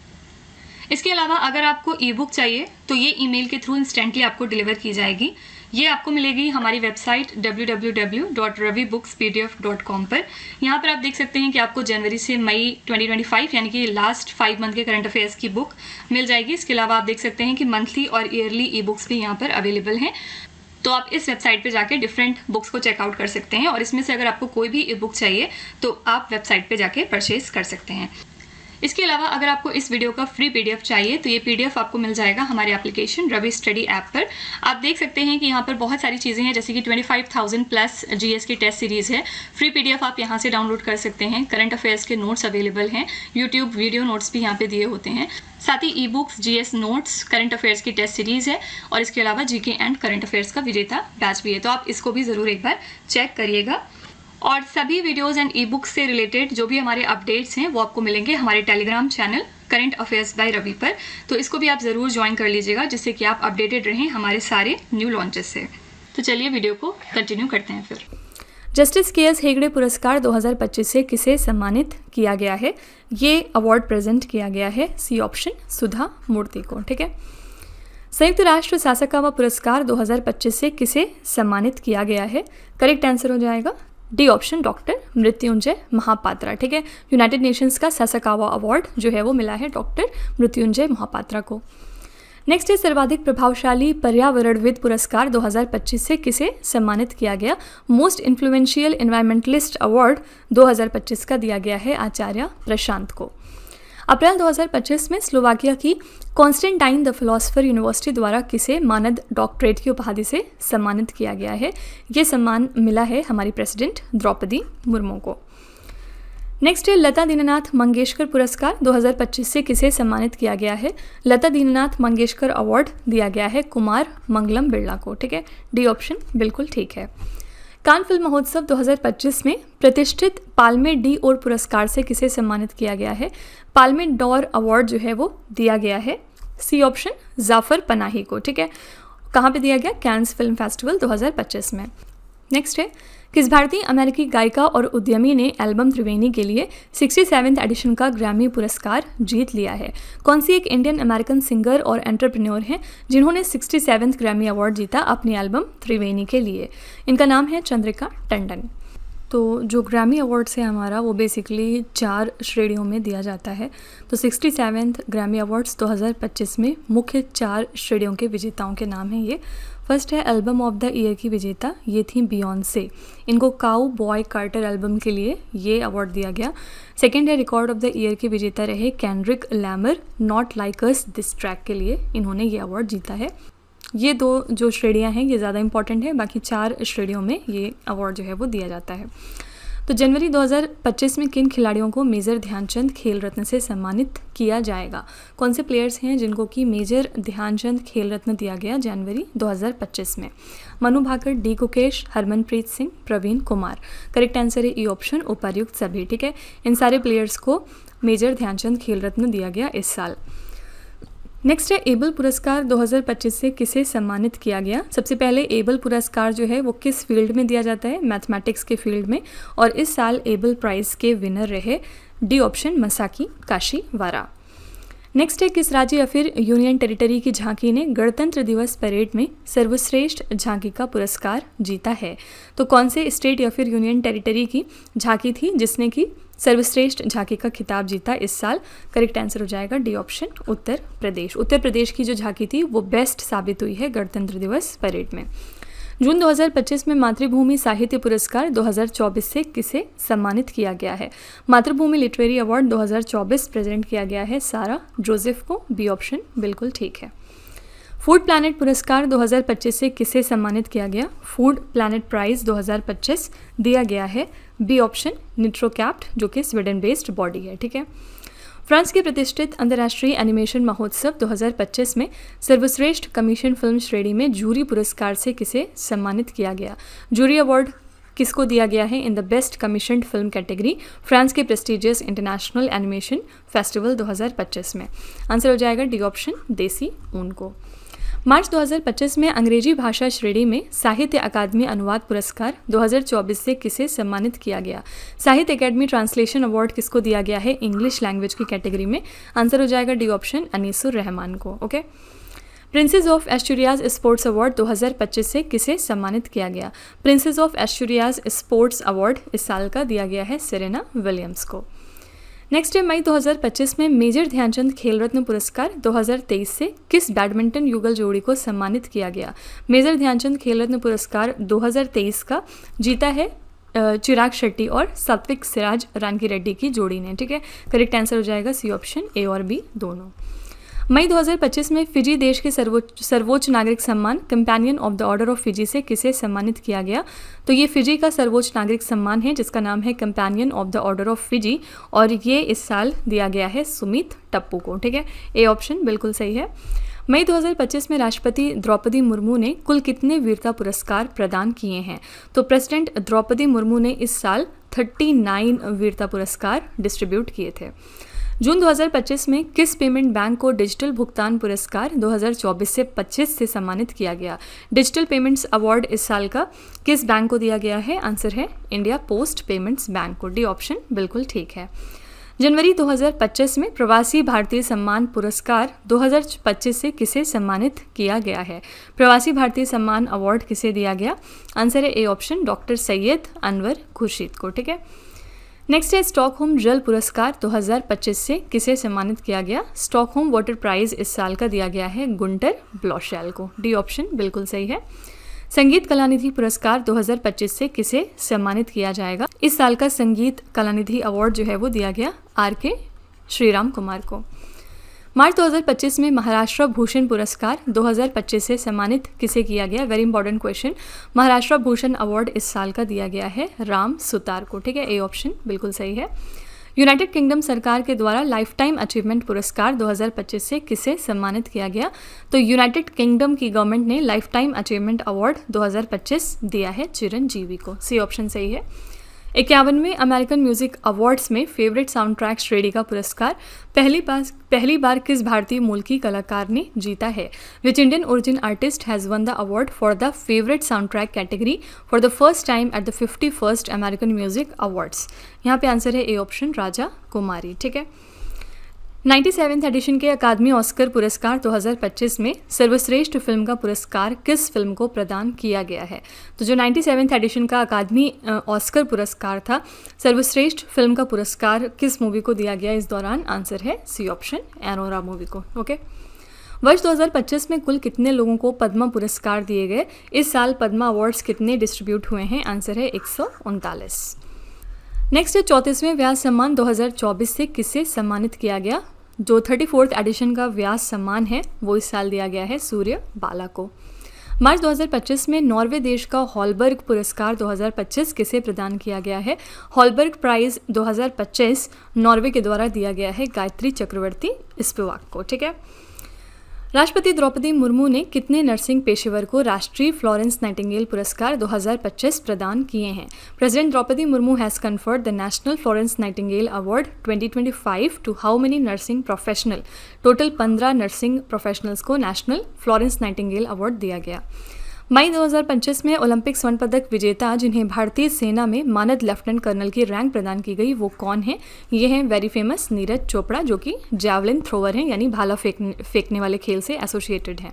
इसके अलावा अगर आपको ई बुक चाहिए तो ये ईमेल के थ्रू इंस्टेंटली आपको डिलीवर की जाएगी। ये आपको मिलेगी हमारी वेबसाइट www.ravibookspdf.com पर। यहाँ पर आप देख सकते हैं कि आपको जनवरी से मई 2025 यानी कि लास्ट 5 मंथ के करंट अफेयर्स की बुक मिल जाएगी। इसके अलावा आप देख सकते हैं कि मंथली और ईयरली ई बुक्स भी यहाँ पर अवेलेबल हैं। तो आप इस वेबसाइट पे जाके डिफरेंट बुक्स को चेकआउट कर सकते हैं और इसमें से अगर आपको कोई भी ई बुक चाहिए तो आप वेबसाइट पे जाके परचेज कर सकते हैं। इसके अलावा अगर आपको इस वीडियो का फ्री पीडीएफ चाहिए तो ये पीडीएफ आपको मिल जाएगा हमारे एप्लीकेशन रवि स्टडी ऐप पर। आप देख सकते हैं कि यहाँ पर बहुत सारी चीज़ें हैं, जैसे कि 25,000 प्लस जीएस की टेस्ट सीरीज़ है। फ्री पीडीएफ आप यहाँ से डाउनलोड कर सकते हैं। करंट अफेयर्स के नोट्स अवेलेबल हैं, यूट्यूब वीडियो नोट्स भी यहाँ पे दिए होते हैं। साथ ही ebooks, GS notes, current affairs की टेस्ट सीरीज़ है और इसके अलावा जीके एंड करंट अफेयर्स का विजेता बैच भी है। तो आप इसको भी ज़रूर एक बार चेक करिएगा। और सभी वीडियोज़ एंड ई बुक्स से रिलेटेड जो भी हमारे अपडेट्स हैं वो आपको मिलेंगे हमारे Telegram channel current affairs by Ravi पर। तो इसको भी आप ज़रूर ज्वाइन कर लीजिएगा, जिससे कि आप अपडेटेड रहें हमारे सारे न्यू लॉन्चेस से। तो चलिए वीडियो को कंटिन्यू करते हैं फिर। Justice KS. हेगड़े पुरस्कार 2025 से किसे सम्मानित किया गया है? ये अवार्ड प्रेजेंट किया गया है सी ऑप्शन सुधा मूर्ति को, ठीक है। संयुक्त राष्ट्र सासाकावा पुरस्कार 2025 से किसे सम्मानित किया गया है? करेक्ट आंसर हो जाएगा D option doctor Mrityunjay Mohapatra, ठीक है। यूनाइटेड नेशंस का सासाकावा अवार्ड जो है वो मिला है डॉक्टर मृत्युंजय महापात्रा को। नेक्स्ट है सर्वाधिक प्रभावशाली पर्यावरणविद पुरस्कार 2025 से किसे सम्मानित किया गया? मोस्ट इन्फ्लुएंशियल एनवायरमेंटलिस्ट अवार्ड 2025 का दिया गया है आचार्य प्रशांत को। अप्रैल 2025 में स्लोवाकिया की कॉन्स्टेंटाइन द फिलोसफर यूनिवर्सिटी द्वारा किसे मानद डॉक्टरेट की उपाधि से सम्मानित किया गया है? ये सम्मान मिला है हमारी प्रेसिडेंट द्रौपदी मुर्मू को। नेक्स्ट है लता दीननाथ मंगेशकर पुरस्कार 2025 से किसे सम्मानित किया गया है? लता दीननाथ मंगेशकर अवार्ड दिया गया है कुमार मंगलम बिरला को, ठीक है। डी ऑप्शन बिल्कुल ठीक है। कान फिल्म महोत्सव 2025 में प्रतिष्ठित पाल्मे डी ओर पुरस्कार से किसे सम्मानित किया गया है? पाल्मे डॉर अवार्ड जो है वो दिया गया है सी ऑप्शन जाफर पनाही को, ठीक है। कहाँ पे दिया गया? कैन्स फिल्म फेस्टिवल 2025 में। नेक्स्ट है किस भारतीय अमेरिकी गायिका और उद्यमी ने एल्बम त्रिवेणी के लिए 67th एडिशन का ग्रैमी पुरस्कार जीत लिया है? कौन सी एक इंडियन अमेरिकन सिंगर और एंटरप्रेन्योर हैं जिन्होंने 67th ग्रैमी अवार्ड जीता अपनी एल्बम त्रिवेणी के लिए? इनका नाम है चंद्रिका टंडन। तो जो ग्रैमी अवार्ड्स है हमारा वो बेसिकली 4 श्रेणियों में दिया जाता है। तो 67th ग्रैमी अवार्ड्स 2025 में मुख्य 4 श्रेणियों के विजेताओं के नाम हैं ये। फर्स्ट है एल्बम ऑफ द ईयर की विजेता, ये थी बियॉन्से। इनको काउ बॉय कार्टर एल्बम के लिए ये अवार्ड दिया गया। सेकेंड है रिकॉर्ड ऑफ द ईयर के विजेता रहे Kendrick Lamar, not like us this track के लिए इन्होंने ये अवार्ड जीता है। ये 2 जो श्रेणियाँ हैं ये ज़्यादा इंपॉर्टेंट है, बाकी 4 श्रेणियों में ये अवार्ड जो है वो दिया जाता है। तो जनवरी 2025 में किन खिलाड़ियों को मेजर ध्यानचंद खेल रत्न से सम्मानित किया जाएगा? कौन से प्लेयर्स हैं जिनको कि मेजर ध्यानचंद खेल रत्न दिया गया जनवरी 2025 में? Manu Bhaker, D Gukesh, Harmanpreet Singh, Praveen Kumar. Correct answer है ई ऑप्शन उपर्युक्त सभी, ठीक है। इन सारे प्लेयर्स को मेजर ध्यानचंद खेल रत्न दिया गया इस साल। नेक्स्ट है एबल पुरस्कार 2025 से किसे सम्मानित किया गया? सबसे पहले एबल पुरस्कार जो है वो किस फील्ड में दिया जाता है? मैथमेटिक्स के फील्ड में, और इस साल एबल प्राइज़ के विनर रहे डी ऑप्शन मसाकी काशीवारा। नेक्स्ट है किस राज्य या फिर यूनियन टेरिटरी की झांकी ने गणतंत्र दिवस परेड में सर्वश्रेष्ठ झांकी का पुरस्कार जीता है? तो कौन से स्टेट या फिर यूनियन टेरिटरी की झांकी थी जिसने की सर्वश्रेष्ठ झांकी का खिताब जीता इस साल? करेक्ट आंसर हो जाएगा डी ऑप्शन उत्तर प्रदेश। उत्तर प्रदेश की जो झांकी थी वो बेस्ट साबित हुई है गणतंत्र दिवस परेड में। जून 2025 में मातृभूमि साहित्य पुरस्कार 2024 से किसे सम्मानित किया गया है? मातृभूमि लिटरेरी अवार्ड 2024 प्रेजेंट किया गया है सारा जोसेफ को, बी ऑप्शन बिल्कुल ठीक है। फूड प्लैनेट पुरस्कार 2025 से किसे सम्मानित किया गया? फूड प्लैनेट प्राइज 2025 दिया गया है बी ऑप्शन निट्रोकैप्ट जो कि स्वीडन बेस्ड बॉडी है, ठीक है। फ्रांस के प्रतिष्ठित अंतर्राष्ट्रीय एनिमेशन महोत्सव 2025 में सर्वश्रेष्ठ कमीशन फिल्म श्रेणी में जूरी पुरस्कार से किसे सम्मानित किया गया? जूरी अवार्ड किसको दिया गया है in the best commissioned film category France के प्रेस्टिजियस इंटरनेशनल एनिमेशन फेस्टिवल 2025 में? आंसर हो जाएगा डी ऑप्शन, देसी ऊन को। मार्च 2025 में अंग्रेजी भाषा श्रेणी में साहित्य अकादमी अनुवाद पुरस्कार 2024 से किसे सम्मानित किया गया? साहित्य अकादमी ट्रांसलेशन अवार्ड किसको दिया गया है इंग्लिश लैंग्वेज की कैटेगरी में? आंसर हो जाएगा डी ऑप्शन, अनीसुर रहमान को। Okay. Princess of Asturias sports award 2025 से किसे सम्मानित किया गया? Princess of Asturias sports award इस साल का दिया गया है सेरेना विलियम्स को। नेक्स्ट है मई 2025 में मेजर ध्यानचंद खेल रत्न पुरस्कार 2023 से किस बैडमिंटन युगल जोड़ी को सम्मानित किया गया? मेजर ध्यानचंद खेल रत्न पुरस्कार 2023 का जीता है चिराग शेट्टी और सात्विक सिराज रानकी रेड्डी की जोड़ी ने। ठीक है, करेक्ट आंसर हो जाएगा सी ऑप्शन, ए और बी दोनों। मई 2025 में फिजी देश के सर्वोच्च नागरिक सम्मान companion of the order of Fiji से किसे सम्मानित किया गया? तो ये फिजी का सर्वोच्च नागरिक सम्मान है जिसका नाम है companion of the order of Fiji और ये इस साल दिया गया है सुमित टप्पू को। ठीक है, ए ऑप्शन बिल्कुल सही है। मई 2025 में राष्ट्रपति द्रौपदी मुर्मू ने कुल कितने वीरता पुरस्कार प्रदान किए हैं? तो प्रेसिडेंट द्रौपदी मुर्मू ने इस साल 39 वीरता पुरस्कार डिस्ट्रीब्यूट किए थे। जून 2025 में किस पेमेंट बैंक को डिजिटल भुगतान पुरस्कार 2024 से 25 से सम्मानित किया गया? डिजिटल पेमेंट्स अवार्ड इस साल का किस बैंक को दिया गया है? आंसर है इंडिया पोस्ट पेमेंट्स बैंक को। डी ऑप्शन बिल्कुल ठीक है। जनवरी 2025 में प्रवासी भारतीय सम्मान पुरस्कार 2025 से किसे सम्मानित किया गया है? प्रवासी भारतीय सम्मान अवार्ड किसे दिया गया? आंसर है A option, doctor Syed Anwar Khurshid को। ठीक है, नेक्स्ट है स्टॉकहोम जल पुरस्कार 2025 से किसे सम्मानित किया गया? स्टॉकहोम वाटर प्राइज इस साल का दिया गया है गुंटर ब्लॉशेल को। डी ऑप्शन बिल्कुल सही है। संगीत कलानिधि पुरस्कार 2025 से किसे सम्मानित किया जाएगा? इस साल का संगीत कलानिधि अवार्ड जो है वो दिया गया आर.के. श्रीराम कुमार को। मार्च 2025 में महाराष्ट्र भूषण पुरस्कार 2025 से सम्मानित किसे किया गया? Very important question. Maharashtra Bhushan award इस साल का दिया गया है राम सुतार को। ठीक है, ए ऑप्शन बिल्कुल सही है। यूनाइटेड किंगडम सरकार के द्वारा लाइफ टाइम अचीवमेंट पुरस्कार 2025 से किसे सम्मानित किया गया? तो यूनाइटेड किंगडम की गवर्नमेंट ने लाइफ टाइम अचीवमेंट अवार्ड 2025 दिया है चिरंजीवी को। सी ऑप्शन सही है। 51वें अमेरिकन म्यूजिक अवार्ड्स में फेवरेट साउंड ट्रैक श्रेणी का पुरस्कार पहली बार किस भारतीय मूल की कलाकार ने जीता है? Which Indian origin artist has one the award for the favourite sound track category for the first time at the 51st American music awards? यहाँ पे आंसर है ए ऑप्शन, राजा कुमारी। ठीक है, 97th एडिशन के अकादमी ऑस्कर पुरस्कार 2025 में सर्वश्रेष्ठ फिल्म का पुरस्कार किस फिल्म को प्रदान किया गया है? तो जो 97th एडिशन का अकादमी ऑस्कर पुरस्कार था, सर्वश्रेष्ठ फिल्म का पुरस्कार किस मूवी को दिया गया इस दौरान? आंसर है सी ऑप्शन, एनोरा मूवी को। ओके। वर्ष 2025 में कुल कितने लोगों को पद्मा पुरस्कार दिए गए? इस साल पद्मा अवार्ड्स कितने डिस्ट्रीब्यूट हुए हैं? आंसर है 139। नेक्स्ट है 34वें व्यास सम्मान 2024 से किसे सम्मानित किया गया? जो 34th एडिशन का व्यास सम्मान है वो इस साल दिया गया है सूर्य बाला को। मार्च 2025 में नॉर्वे देश का हॉलबर्ग पुरस्कार 2025 किसे प्रदान किया गया है? हॉलबर्ग प्राइज 2025 नॉर्वे के द्वारा दिया गया है गायत्री चक्रवर्ती स्पिवाक को। ठीक है, राष्ट्रपति द्रौपदी मुर्मू ने कितने नर्सिंग पेशेवर को राष्ट्रीय फ्लोरेंस नाइटिंगेल पुरस्कार 2025 प्रदान किए हैं? President Draupadi Murmu has conferred the national Florence Nightingale award 2025 to how many nursing professional? Total 15 nursing professionals को नेशनल फ्लोरेंस नाइटिंगेल अवार्ड दिया गया। मई 2025 में ओलंपिक स्वर्ण पदक विजेता जिन्हें भारतीय सेना में मानद लेफ्टिनेंट कर्नल की रैंक प्रदान की गई वो कौन है? ये हैं वेरी फेमस नीरज चोपड़ा जो कि जैवलिन थ्रोवर हैं, यानी भाला फेंकने वाले खेल से एसोसिएटेड हैं।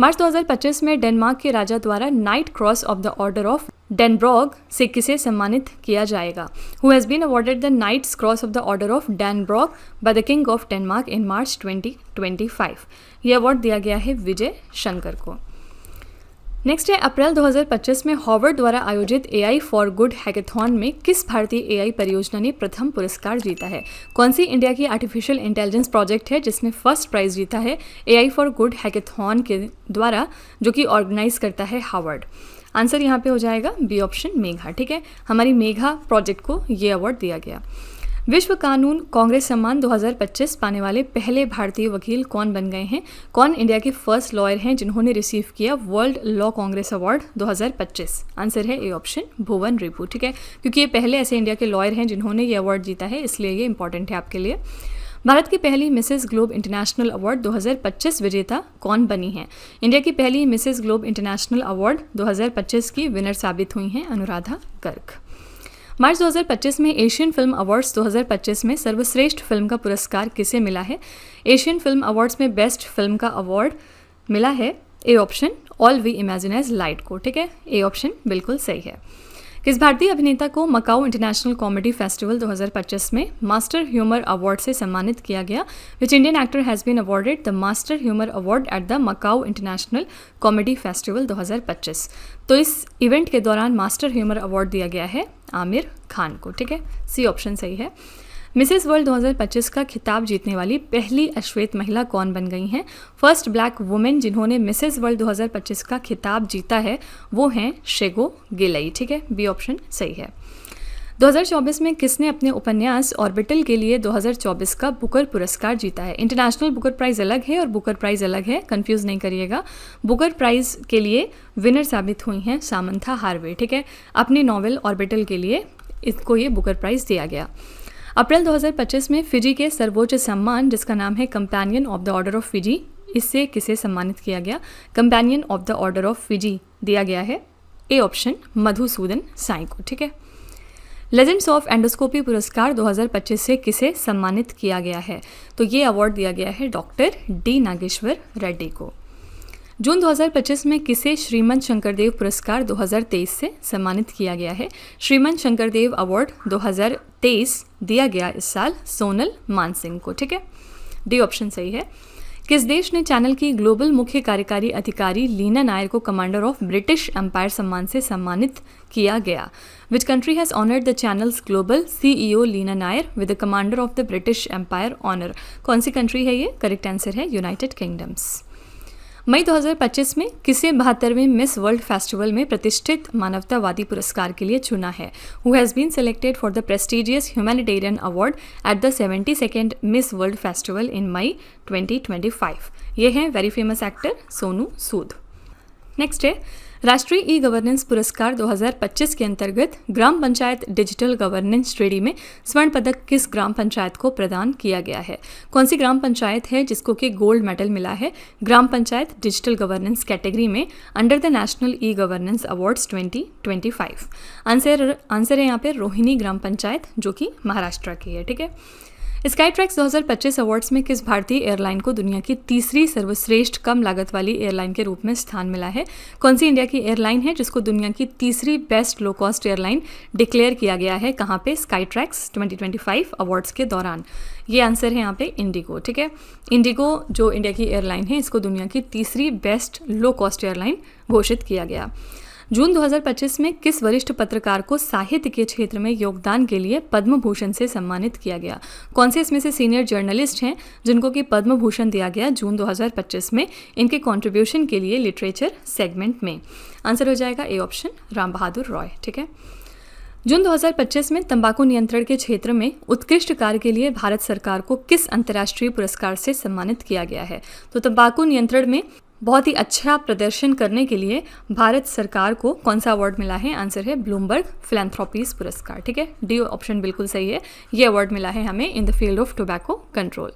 मार्च 2025 में डेनमार्क के राजा द्वारा knight cross of the order of Dannebrog से किसे सम्मानित किया जाएगा? Who has been awarded the knight's cross of the order of Dannebrog by the king of Denmark in March 2025। यह अवार्ड दिया गया है विजय शंकर को। नेक्स्ट है अप्रैल 2025 में हार्वर्ड द्वारा आयोजित AI फॉर गुड हैकेथॉन में किस भारतीय AI परियोजना ने प्रथम पुरस्कार जीता है? कौन सी इंडिया की आर्टिफिशियल इंटेलिजेंस प्रोजेक्ट है जिसने फर्स्ट प्राइज जीता है AI फॉर गुड हैकेथॉन के द्वारा, जो कि ऑर्गेनाइज करता है हार्वर्ड? आंसर यहाँ पे हो जाएगा बी ऑप्शन, मेघा। ठीक है, हमारी मेघा प्रोजेक्ट को ये अवार्ड दिया गया। विश्व कानून कांग्रेस सम्मान 2025 पाने वाले पहले भारतीय वकील कौन बन गए हैं? कौन इंडिया के फर्स्ट लॉयर हैं जिन्होंने रिसीव किया world law Congress award 2025? Answer है ए ऑप्शन, भुवन रिपु। ठीक है, क्योंकि ये पहले ऐसे इंडिया के लॉयर हैं जिन्होंने ये अवार्ड जीता है, इसलिए ये इंपॉर्टेंट है आपके लिए। भारत की पहली मिसेस ग्लोब इंटरनेशनल अवार्ड 2025 विजेता कौन बनी हैं? इंडिया की पहली मिसेस ग्लोब इंटरनेशनल अवार्ड 2025 की विनर साबित हुई हैं अनुराधा गर्ग। मार्च 2025 में एशियन फिल्म अवार्ड्स 2025 में सर्वश्रेष्ठ फिल्म का पुरस्कार किसे मिला है? एशियन फिल्म अवार्ड्स में बेस्ट फिल्म का अवार्ड मिला है A option, all we imagine as light को। ठीक है, ए ऑप्शन बिल्कुल सही है। किस भारतीय अभिनेता को मकाऊ इंटरनेशनल कॉमेडी फेस्टिवल 2025 में मास्टर ह्यूमर अवार्ड से सम्मानित किया गया? Which Indian actor has been awarded the master humour award at the Macau international comedy festival 2025? तो इस इवेंट के दौरान मास्टर ह्यूमर अवार्ड दिया गया है आमिर खान को। ठीक है, सी ऑप्शन सही है। मिसेस वर्ल्ड 2025 का खिताब जीतने वाली पहली अश्वेत महिला कौन बन गई हैं? फर्स्ट ब्लैक वुमेन जिन्होंने मिसेस वर्ल्ड 2025 का खिताब जीता है वो हैं शेगो गिलई। ठीक है, बी ऑप्शन सही है। 2024 में किसने अपने उपन्यास ऑर्बिटल के लिए 2024 का बुकर पुरस्कार जीता है? इंटरनेशनल बुकर प्राइज़ अलग है और बुकर प्राइज़ अलग है, कंफ्यूज नहीं करिएगा। बुकर प्राइज़ के लिए विनर साबित हुई हैं सामंथा हार्वे। ठीक है, अपनी नॉवेल ऑर्बिटल के लिए इसको ये बुकर प्राइज़ दिया गया। अप्रैल 2025 में फिजी के सर्वोच्च सम्मान जिसका नाम है companion of the order of Fiji, इससे किसे सम्मानित किया गया? Companion of the order of Fiji दिया गया है ए ऑप्शन, मधुसूदन साई को। ठीक है, लेजेंड्स ऑफ एंडोस्कोपी पुरस्कार 2025 से किसे सम्मानित किया गया है? तो ये अवार्ड दिया गया है डॉक्टर डी नागेश्वर रेड्डी को। जून 2025 में किसे श्रीमंत शंकरदेव पुरस्कार 2023 से सम्मानित किया गया है? श्रीमंत शंकरदेव अवार्ड 2023 दिया गया इस साल सोनल मानसिंह को। ठीक है, डी ऑप्शन सही है। किस देश ने चैनल की ग्लोबल मुख्य कार्यकारी अधिकारी लीना नायर को कमांडर ऑफ ब्रिटिश एम्पायर सम्मान से सम्मानित किया गया? Which country has honoured the Chanel global CEO Leena Nair with the commander of the British empire honour? कौन सी कंट्री है ये? करेक्ट आंसर है यूनाइटेड किंगडम्स। मई 2025 में किसे 72वें मिस वर्ल्ड फेस्टिवल में प्रतिष्ठित मानवतावादी पुरस्कार के लिए चुना है? Who has been selected for the prestigious humanitarian award at the 72nd Miss World festival in May 2025? ये हैं very famous actor Sonu Sood. Next है राष्ट्रीय ई गवर्नेंस पुरस्कार 2025 के अंतर्गत ग्राम पंचायत डिजिटल गवर्नेंस श्रेणी में स्वर्ण पदक किस ग्राम पंचायत को प्रदान किया गया है? कौन सी ग्राम पंचायत है जिसको कि गोल्ड मेडल मिला है ग्राम पंचायत डिजिटल गवर्नेंस कैटेगरी में under the national e governance awards 2025? Answer है यहाँ पे रोहिणी ग्राम पंचायत जो कि महाराष्ट्र की है। ठीक है, स्काई ट्रैक्स 2025 अवार्ड्स में किस भारतीय एयरलाइन को दुनिया की तीसरी सर्वश्रेष्ठ कम लागत वाली एयरलाइन के रूप में स्थान मिला है? कौन सी इंडिया की एयरलाइन है जिसको दुनिया की तीसरी best low cost airline declare किया गया है? कहाँ पे? स्काई ट्रैक्स 2025 अवार्ड्स के दौरान। ये आंसर है यहाँ पे इंडिगो। ठीक है, इंडिगो जो इंडिया की एयरलाइन है इसको दुनिया की तीसरी बेस्ट लो कॉस्ट एयरलाइन घोषित किया गया। जून 2025 में किस वरिष्ठ पत्रकार को साहित्य के क्षेत्र में योगदान के लिए पद्म भूषण से सम्मानित किया गया? कौन से इसमें से सीनियर जर्नलिस्ट हैं जिनको कि पद्म भूषण दिया गया जून 2025 में इनके कंट्रीब्यूशन के लिए लिटरेचर सेगमेंट में? आंसर हो जाएगा ए ऑप्शन, राम बहादुर रॉय। ठीक है, जून 2025 में तंबाकू नियंत्रण के क्षेत्र में उत्कृष्ट कार्य के लिए भारत सरकार को किस अंतर्राष्ट्रीय पुरस्कार से सम्मानित किया गया है? तो तंबाकू नियंत्रण में बहुत ही अच्छा प्रदर्शन करने के लिए भारत सरकार को कौन सा अवार्ड मिला है? आंसर है ब्लूमबर्ग फिलैंथ्रोपीज पुरस्कार। ठीक है, डी ऑप्शन बिल्कुल सही है। ये अवार्ड मिला है हमें in the field of tobacco control.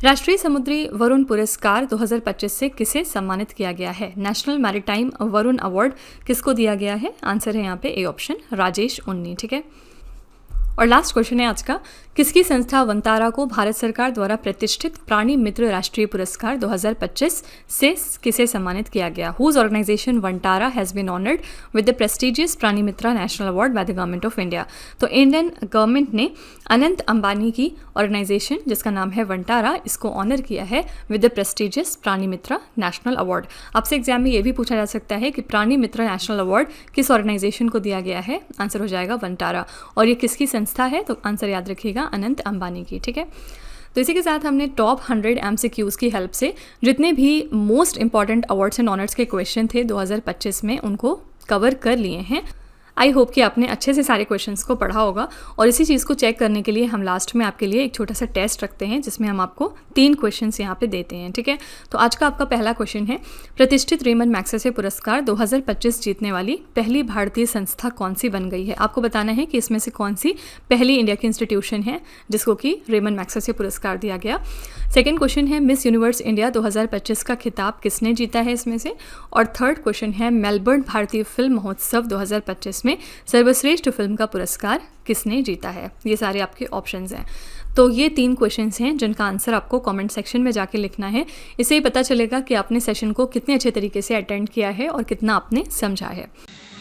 राष्ट्रीय समुद्री वरुण पुरस्कार 2025 से किसे सम्मानित किया गया है? नेशनल मैरीटाइम वरुण अवार्ड किसको दिया गया है? आंसर है यहाँ पे ए ऑप्शन, राजेश उन्नी। ठीक है, और लास्ट क्वेश्चन है आज का, किसकी संस्था वंतारा को भारत सरकार द्वारा प्रतिष्ठित प्राणी मित्र राष्ट्रीय पुरस्कार 2025 से किसे सम्मानित किया गया? Whose organisation Vantara has been honoured with the prestigious Prani Mitra national award by the government of India? तो इंडियन गवर्नमेंट ने अनंत अंबानी की ऑर्गेनाइजेशन जिसका नाम है वंटारा, इसको ऑनर किया है with the prestigious Prani Mitra national award. आपसे एग्जाम में ये भी पूछा जा सकता है कि प्राणी मित्रा नेशनल अवार्ड किस ऑर्गेनाइजेशन को दिया गया है? आंसर हो जाएगा वंटारा। और ये किसकी संस्था है? तो आंसर याद रखिएगा, अनंत अंबानी की। ठीक है, तो इसी के साथ हमने टॉप 100 MCQs की हेल्प से जितने भी most important awards and honours के क्वेश्चन थे 2025 में उनको कवर कर लिए हैं। आई होप कि आपने अच्छे से सारे क्वेश्चंस को पढ़ा होगा और इसी चीज़ को चेक करने के लिए हम लास्ट में आपके लिए एक छोटा सा टेस्ट रखते हैं जिसमें हम आपको 3 क्वेश्चंस यहाँ पे देते हैं, ठीक है। तो आज का आपका पहला क्वेश्चन है, प्रतिष्ठित रेमन मैग्सेसे पुरस्कार 2025 जीतने वाली पहली भारतीय संस्था कौन सी बन गई है। आपको बताना है कि इसमें से कौन सी पहली इंडिया की इंस्टीट्यूशन है जिसको कि रेमन मैग्सेसे पुरस्कार दिया गया। सेकेंड क्वेश्चन है, मिस यूनिवर्स इंडिया 2025 का खिताब किसने जीता है इसमें से। और थर्ड क्वेश्चन है, मेलबर्न भारतीय फिल्म महोत्सव 2025 में सर्वश्रेष्ठ फिल्म का पुरस्कार किसने जीता है। ये सारे आपके ऑप्शंस हैं। तो ये 3 क्वेश्चंस हैं जिनका आंसर आपको कमेंट सेक्शन में जाके लिखना है। इससे ही पता चलेगा कि आपने सेशन को कितने अच्छे तरीके से अटेंड किया है और कितना आपने समझा है।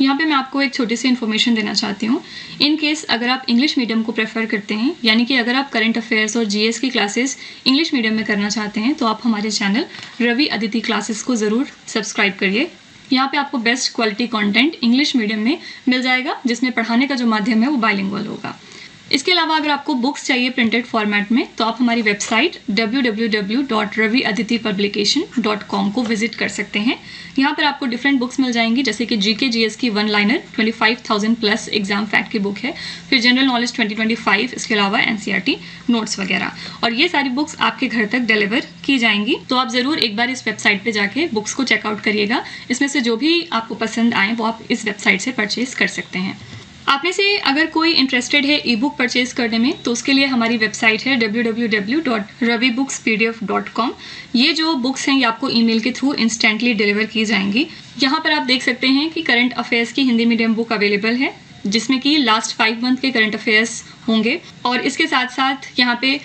यहाँ पे मैं आपको एक छोटी सी इन्फॉर्मेशन देना चाहती हूँ। इन केस अगर आप इंग्लिश मीडियम को प्रेफर करते हैं, यानी कि अगर आप करंट अफेयर्स और जीएस की क्लासेस इंग्लिश मीडियम में करना चाहते हैं, तो आप हमारे चैनल रवि अदिति क्लासेस को ज़रूर सब्सक्राइब करिए। यहाँ पे आपको best quality content English medium में मिल जाएगा, जिसमें पढ़ाने का जो माध्यम है वो बाइलिंगुअल होगा। इसके अलावा अगर आपको बुक्स चाहिए प्रिंटेड फॉर्मेट में, तो आप हमारी वेबसाइट www.raviaditipublication.com को विजिट कर सकते हैं। यहाँ पर आपको डिफरेंट बुक्स मिल जाएंगी, जैसे कि जीके जीएस की 1 लाइनर 25,000 प्लस एग्जाम फैक्ट की बुक है, फिर जनरल नॉलेज 2025, इसके अलावा एनसीईआरटी नोट्स वगैरह, और ये सारी बुक्स आपके घर तक डिलीवर की जाएंगी। तो आप ज़रूर एक बार इस वेबसाइट पे जाके बुक्स को चेकआउट करिएगा। इसमें से जो भी आपको पसंद आए वो आप इस वेबसाइट से परचेज कर सकते हैं। आप में से अगर कोई इंटरेस्टेड है ई बुक परचेज करने में, तो उसके लिए हमारी वेबसाइट है www.ravibookspdf.com। ये जो बुक्स हैं ये आपको ईमेल के थ्रू इंस्टेंटली डिलीवर की जाएंगी। यहाँ पर आप देख सकते हैं कि करंट अफेयर्स की हिंदी मीडियम बुक अवेलेबल है, जिसमें कि लास्ट 5 मंथ के करंट अफेयर्स होंगे, और इसके साथ साथ यहाँ पे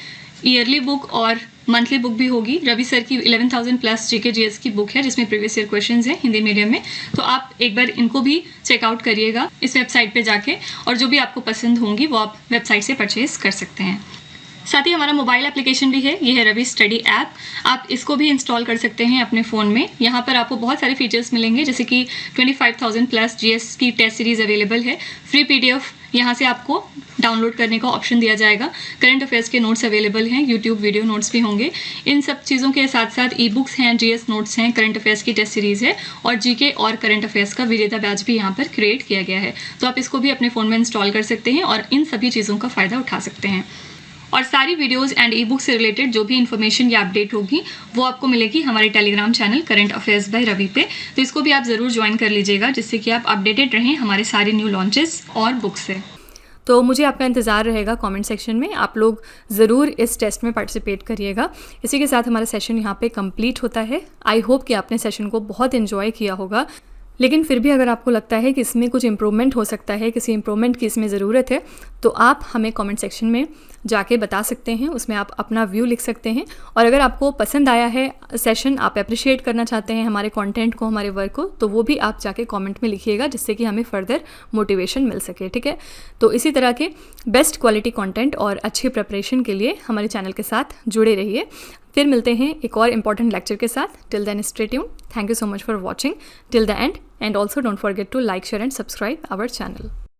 ईयरली बुक और मंथली बुक भी होगी। रवि सर की 11,000 प्लस जीके जीएस की बुक है, जिसमें प्रीवियस ईयर क्वेश्चंस हैं हिंदी मीडियम में। तो आप एक बार इनको भी चेकआउट करिएगा इस वेबसाइट पे जाके, और जो भी आपको पसंद होंगी वो आप वेबसाइट से परचेज कर सकते हैं। साथ ही हमारा मोबाइल एप्लीकेशन भी है, ये है रवि स्टडी ऐप। आप इसको भी इंस्टॉल कर सकते हैं अपने फ़ोन में। यहाँ पर आपको बहुत सारे फीचर्स मिलेंगे, जैसे कि 25,000 प्लस जीएस की टेस्ट सीरीज़ अवेलेबल है, फ्री पीडीएफ यहाँ से आपको डाउनलोड करने का ऑप्शन दिया जाएगा, करंट अफेयर्स के नोट्स अवेलेबल हैं, यूट्यूब वीडियो नोट्स भी होंगे। इन सब चीज़ों के साथ साथ ई बुक्स हैं, जीएस नोट्स हैं, करंट अफेयर्स की टेस्ट सीरीज़ है, और जीके और करंट अफेयर्स का विजेता बैच भी यहाँ पर क्रिएट किया गया है। तो आप इसको भी अपने फ़ोन में इंस्टॉल कर सकते हैं और इन सभी चीज़ों का फ़ायदा उठा सकते हैं। और सारी वीडियोस एंड ई बुक से रिलेटेड जो भी इन्फॉर्मेशन या अपडेट होगी वो आपको मिलेगी हमारे Telegram channel current affairs by Ravi पे। तो इसको भी आप ज़रूर ज्वाइन कर लीजिएगा, जिससे कि आप अपडेटेड रहें हमारे सारे न्यू लॉन्चेस और बुक्स से। तो मुझे आपका इंतज़ार रहेगा कमेंट सेक्शन में। आप लोग ज़रूर इस टेस्ट में पार्टिसिपेट करिएगा। इसी के साथ हमारा सेशन यहाँ पे कंप्लीट होता है। आई होप कि आपने सेशन को बहुत इन्जॉय किया होगा, लेकिन फिर भी अगर आपको लगता है कि इसमें कुछ इम्प्रूवमेंट हो सकता है, किसी इम्प्रूवमेंट की इसमें ज़रूरत है, तो आप हमें कमेंट सेक्शन में जाके बता सकते हैं। उसमें आप अपना व्यू लिख सकते हैं, और अगर आपको पसंद आया है सेशन, आप अप्रिशिएट करना चाहते हैं हमारे कंटेंट को, हमारे वर्क को, तो वो भी आप जाके कमेंट में लिखिएगा, जिससे कि हमें फर्दर मोटिवेशन मिल सके, ठीक है। तो इसी तरह के बेस्ट क्वालिटी कंटेंट और अच्छी प्रिपरेशन के लिए हमारे चैनल के साथ जुड़े रहिए। फिर मिलते हैं एक और इम्पॉर्टेंट लेक्चर के साथ। Till then stay tuned. Thank you so much for watching till the end, and also don't forget to like, share and subscribe our channel.